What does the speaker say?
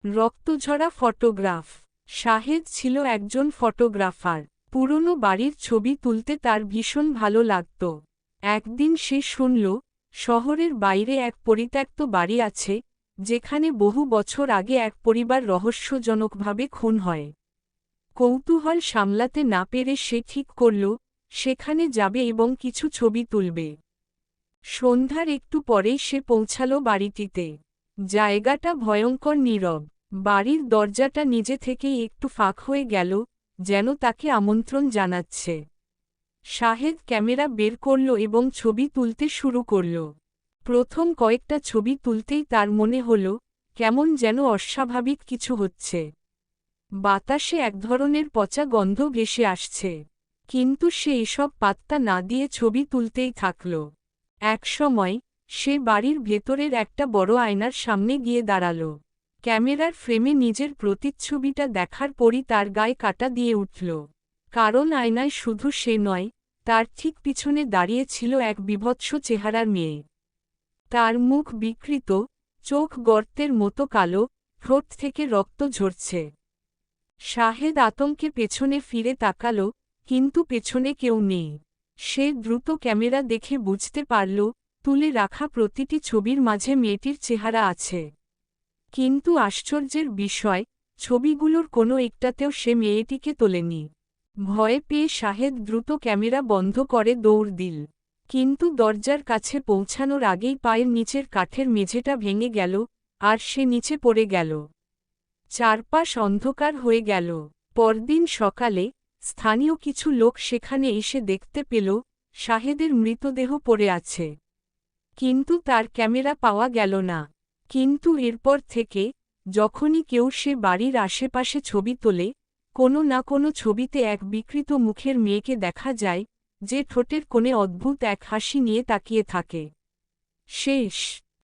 রক্তঝরা photograph. Shahed ছিল একজন photographer. পুরনো বাড়ির ছবি তুলতে তার ভীষণ ভালো লাগত। একদিন সে শুনল, শহরের বাইরে এক পরিত্যক্ত বাড়ি আছে, যেখানে বহু বছর আগে এক পরিবার রহস্যজনকভাবে খুন হয়। কৌতূহল সামলাতে না পেরে সে ঠিক করল, সেখানে যাবে এবং কিছু ছবি তুলবে। সন্ধ্যার একটু পরেই সে পৌঁছাল বাড়িটিতে। জায়গাটা ভয়ঙ্কর নীরব। বাড়ির দরজাটা নিজে থেকেই একটু ফাঁক হয়ে গেল, যেন তাকে আমন্ত্রণ জানাচ্ছে। শাহেদ ক্যামেরা বের করল এবং ছবি তুলতে শুরু করল। প্রথম কয়েকটা ছবি তুলতেই তার মনে হল, কেমন যেন অস্বাভাবিক কিছু হচ্ছে। বাতাসে এক ধরনের পচা গন্ধ ভেসে আসছে। কিন্তু সে এসব পাত্তা না দিয়ে ছবি তুলতেই থাকল। একসময় সে বাড়ির ভেতরের একটা বড় আয়নার সামনে গিয়ে দাঁড়াল। ক্যামেরার ফ্রেমে নিজের প্রতিচ্ছবিটা দেখার পরই তার গায়ে কাঁটা দিয়ে উঠল। কারণ আয়নায় শুধু সে নয়, তার ঠিক পিছনে দাঁড়িয়ে ছিল এক বীভৎস চেহারার মেয়ে। তার মুখ বিকৃত, চোখ গর্তের মতো কালো, ঠোঁট থেকে রক্ত ঝরছে। শাহেদ আতঙ্কে পেছনে ফিরে তাকাল, কিন্তু পেছনে কেউ নেই। সে দ্রুত ক্যামেরা দেখে বুঝতে পারল, তুলে রাখা প্রতিটি ছবির মাঝে মেয়েটির চেহারা আছে। কিন্তু আশ্চর্যের বিষয়, ছবিগুলোর কোনো একটাতেও সে মেয়েটিকে তোলেনি। ভয়ে পেয়ে শাহেদ দ্রুত ক্যামেরা বন্ধ করে দৌড় দিল। কিন্তু দরজার কাছে পৌঁছানোর আগেই পায়ের নিচের কাঠের মেঝেটা ভেঙে গেল, আর সে নিচে পড়ে গেল। চারপাশ অন্ধকার হয়ে গেল। পরদিন সকালে স্থানীয় কিছু লোক সেখানে এসে দেখতে পেল, শাহেদের মৃতদেহ পড়ে আছে। কিন্তু তার ক্যামেরা পাওয়া গেল না। কিন্তু এরপর থেকে যখনই কেউ সে বাড়ির আশেপাশে ছবি তোলে, কোনো না কোনো ছবিতে এক বিকৃত মুখের মেয়েকে দেখা যায়, যে ঠোঁটের কোণে অদ্ভুত এক হাসি নিয়ে তাকিয়ে থাকে। শেষ।